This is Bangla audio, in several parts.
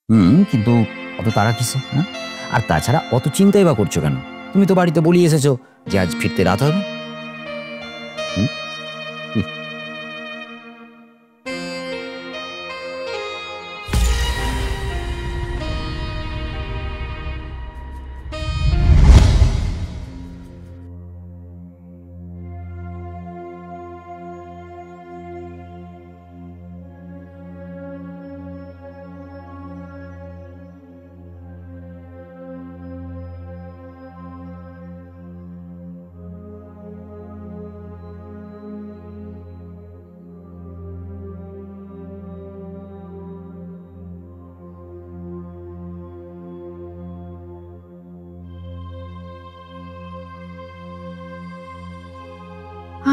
কিন্তু অত তাড়া কিসে? হ্যাঁ, আর তাছাড়া অত চিন্তাই বা করছো কেন? তুমি তো বাড়িতে বলি এসেছো যে আজ ফিরতে রাত হবে। হুম হুম।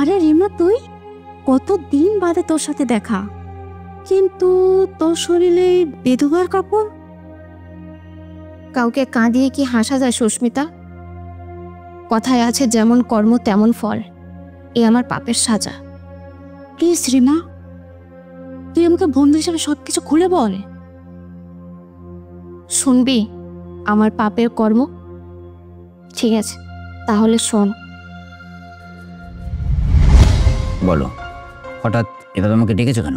আরে রিমা, তুই কতদিন বাদে তোর সাথে দেখা, কিন্তু তোর শরীরে বেধবার কাপড়। কাউকে কাঁদিয়ে কি হাসা যায় সুস্মিতা? কথায় আছে যেমন কর্ম তেমন ফল। এ আমার পাপের সাজা। প্লিজ রিমা, তুই আমাকে বন্ধু হিসেবে সবকিছু খুলে বল। শুনবি আমার পাপের কর্ম? ঠিক আছে, তাহলে শোন। বলো, হঠাৎ এভাবে আমাকে ডেকেছো কেন?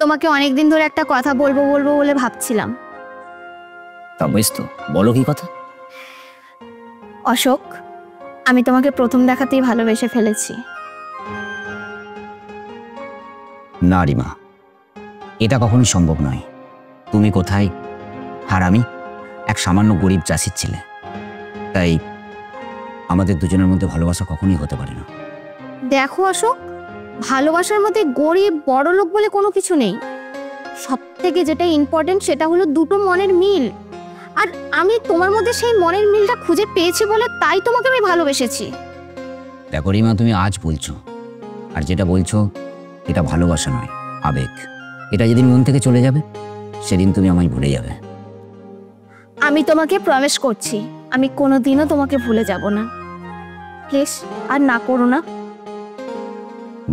তোমাকে অনেকদিন ধরে একটা কথা বলবো বলবো বলে ভাবছিলাম। তা বেশ, তো বলো কি কথা। অশোক, আমি তোমাকে প্রথম দেখাতেই ভালোবেসে ফেলেছি। না রিমা, এটা কখনোই সম্ভব নয়। তুমি কোথায় আর আমি এক সামান্য গরিব চাষির ছেলে, তাই আমাদের দুজনের মধ্যে ভালোবাসা কখনোই হতে পারে না। দেখো অশোক, ভালোবাসার মধ্যে গরিব বড়লোক বলে কোনো কিছু নেই। সব থেকে যেটা ইম্পর্টেন্ট সেটা হলো দুটো মনের মিল। আর আমি তোমার মধ্যে সেই মনের মিলটা খুঁজে পেয়েছি বলে তাই তোমাকে আমি ভালোবেসেছি। দেখো রিমা, তুমি আজ বলছো, আর যেটা বলছো এটা ভালোবাসা নয়, আবেগ। এটা যেদিন মন থেকে চলে যাবে সেদিন তুমি আমায় ভুলে যাবে। আমি তোমাকে প্রমিস করছি আমি কোনোদিনও তোমাকে ভুলে যাব না। প্লিজ আর না করো না।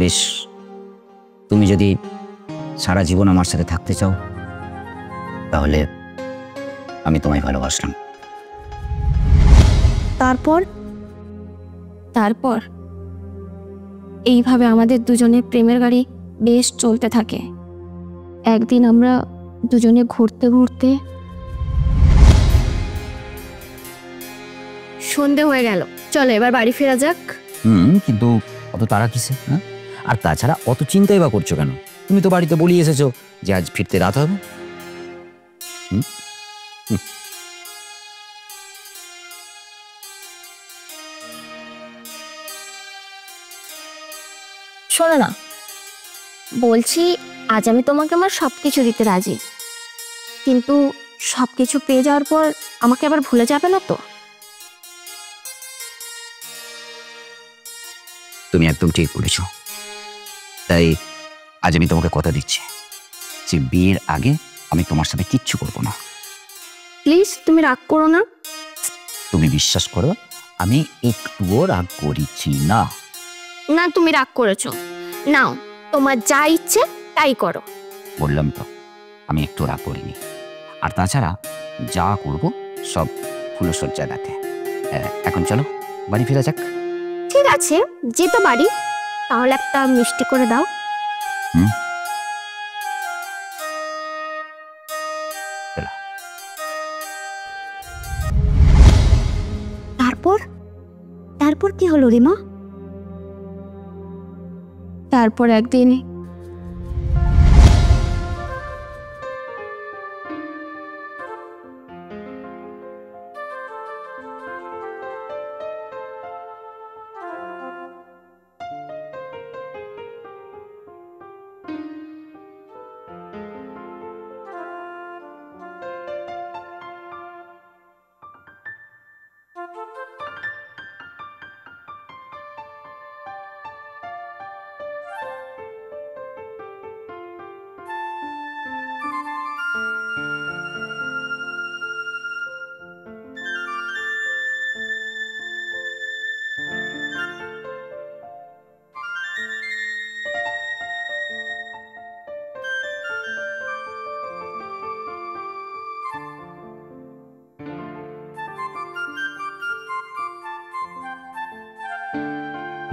বেশ, তুমি যদি সারা জীবন আমার সাথে থাকতে চাও তাহলে আমি তোমায় ভালোবাসলাম। তারপর তারপর এইভাবে আমাদের দুজনের প্রেমের গাড়ি বেশ চলতে থাকে। একদিন আমরা দুজনে ঘুরতে ঘুরতে সন্ধে হয়ে গেল। চলো এবার বাড়ি ফেরা যাক। কিন্তু অত তাড়া কিসে? হ্যাঁ, আর তাছাড়া অত চিন্তাই বা করছো কেন? তুমি তো বাড়িতে বলি এসেছো যে আজ ফিরতে রাত হবে। শোনো না, বলছি আজ আমি তোমাকে আমার সবকিছু দিতে রাজি, কিন্তু সবকিছু পেয়ে যাওয়ার পর আমাকে আবার ভুলে যাবে না তো? তুমি একদম ঠিক বলেছো। তাই আজ আমি তোমাকে কথা দিচ্ছি যে বিয়ের আগে আমি তোমার সাথে কিচ্ছু করবো না। প্লিজ তুমি রাগ করো না। তুমি বিশ্বাস করো, আমি একটুও রাগ করেছি না। না, তুমি রাগ করেছো। নাও, তোমার যা ইচ্ছে তাই করো। বললাম তো, আমি একটু রাগ করিনি। আর তাছাড়া যা করব সব ফুলসজ্জায় রাতে। এখন চলো বাড়ি ফিরে যাক। ঠিক আছে, যেতে বাড়ি, তাহলে একটা মিষ্টি করে দাও। তারপর তারপর কি হলো রিমা? তারপর একদিন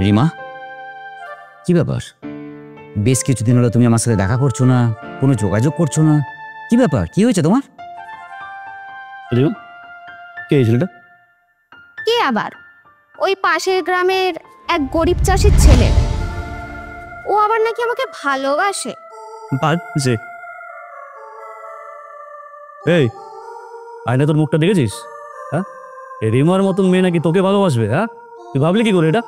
রিমা, কি ব্যাপার? বেশ কিছুদিন হলো তুমি আমার সাথে দেখা করছো না, কোনো যোগাযোগ করছো না, কি ব্যাপার? কি হয়েছে তোমার? রিমা, কে এই ছেলেটা? কে আবার? ওই পাশের গ্রামের এক গরিব চাষির ছেলে। ও আবার নাকি আমাকে ভালোবাসে। যে এই আয়না তোর মুখটা দেখেছিস? হ্যাঁ, এই রিমার মতন মেয়ে নাকি তোকে ভালোবাসবে? হ্যাঁ, তুই ভাবলি কি করে এটা?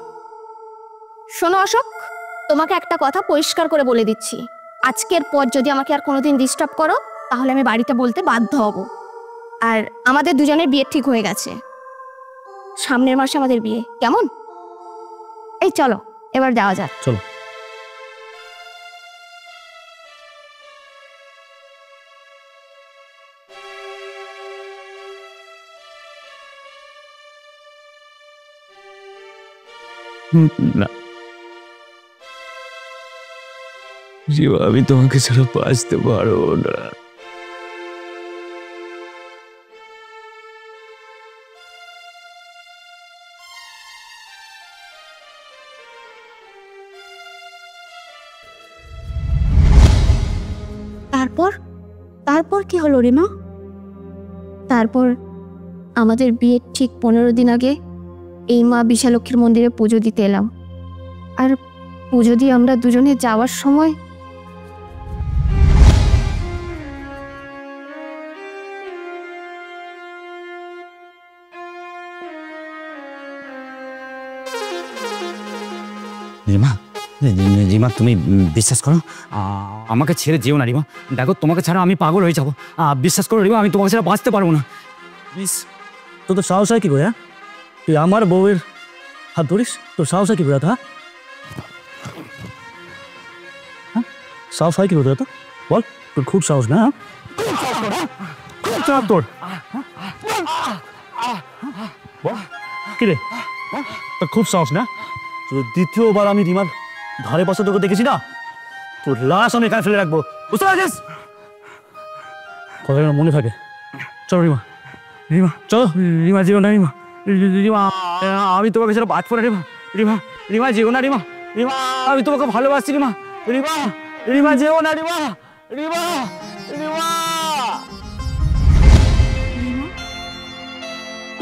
শোনো অশোক, তোমাকে একটা কথা পরিষ্কার করে বলে দিচ্ছি, আজকের পর যদি আমাকে আর কোনোদিন ডিস্টার্ব করো তাহলে আমি বাড়িতে বলতে বাধ্য হব। আর আমাদের দুজনের বিয়ে ঠিক হয়ে গেছে, সামনের মাসে আমাদের বিয়ে, কেমন? এই চলো এবার যাওয়া যাক। চলো। না জীবা, আমি তোমাকে ছাড়া বাঁচতে পারবো না। তারপর তারপর কি হলো রিমা? তারপর আমাদের বিয়ের ঠিক 15 দিন আগে এই মা বিশালক্ষীর মন্দিরে পুজো দিতে এলাম। আর পুজো দিয়ে আমরা দুজনে যাওয়ার সময় রিমা, রিমা তুমি বিশ্বাস করো, আমাকে ছেড়ে যেও না রিমা। দেখো, তোমাকে ছাড়া আমি পাগল হয়ে যাবো। বিশ্বাস করো রিমা, আমি তোমাকে ছাড়া বাঁচতে পারবো না। প্লিজ। তোর তো সাহস হয় কি করে? হ্যাঁ, তুই আমার বউয়ের হাত ধরিস? তোর সাহস হয় কি করে? হ্যাঁ, সাহস হয় কি করে? তো বল, তোর খুব সাহস না? চাপ তোর কিরে, তোর খুব সাহস না? দ্বিতীয়বার আমি রিমার ধারে পাশে তোকে দেখেছি না, তোর লাশ আমি এখানে ফেলে রাখবো, বুঝতে পারছিস? কথা মনে থাকে। চলো রিমা, রিমা চলো। রিমা যেও না, রিমা, রিমা আমি তোমাকে সেটা বাদ পড়ে। রিমা, রিমা, রিমা যেও না, রিমা, রিমা আমি তোমাকে ভালোবাসি। রিমা, রিমা, রিমা যেও না, রিমা, রিমা, রিমা।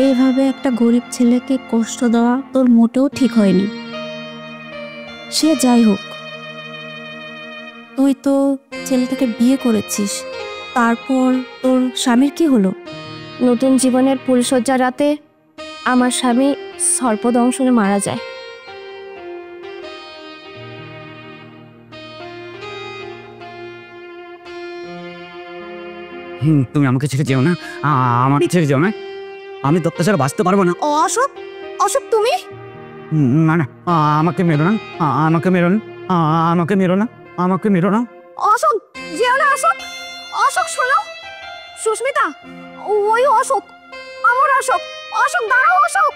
এইভাবে একটা গরিব ছেলেকে কষ্ট দেওয়া তোর মোটেও ঠিক হয়নি। সে যাই হোক, তুই তো ছেলেটাকে বিয়ে করেছিস, তারপর তোর স্বামীর কি হলো? নতুন জীবনের ফুলশয্যা রাতে আমার স্বামী সর্পদংশনে মারা যায়। তুমি আমাকে ছেড়ে যেও না, আমাকে ছেড়ে যেও না। আমি তোর ছাড়া বাঁচতে পারবো না। অশোক, অশোক তুমি? না না, আমাকে মেরো না, আমাকে মেরো না, আমাকে মেরো না, আমাকে মেরো না। অশোক যেও না, অশোক, অশোক শোনো। সুস্মিতা, ওই অশোক, আমার অশোক, অশোক দাঁড়াও অশোক।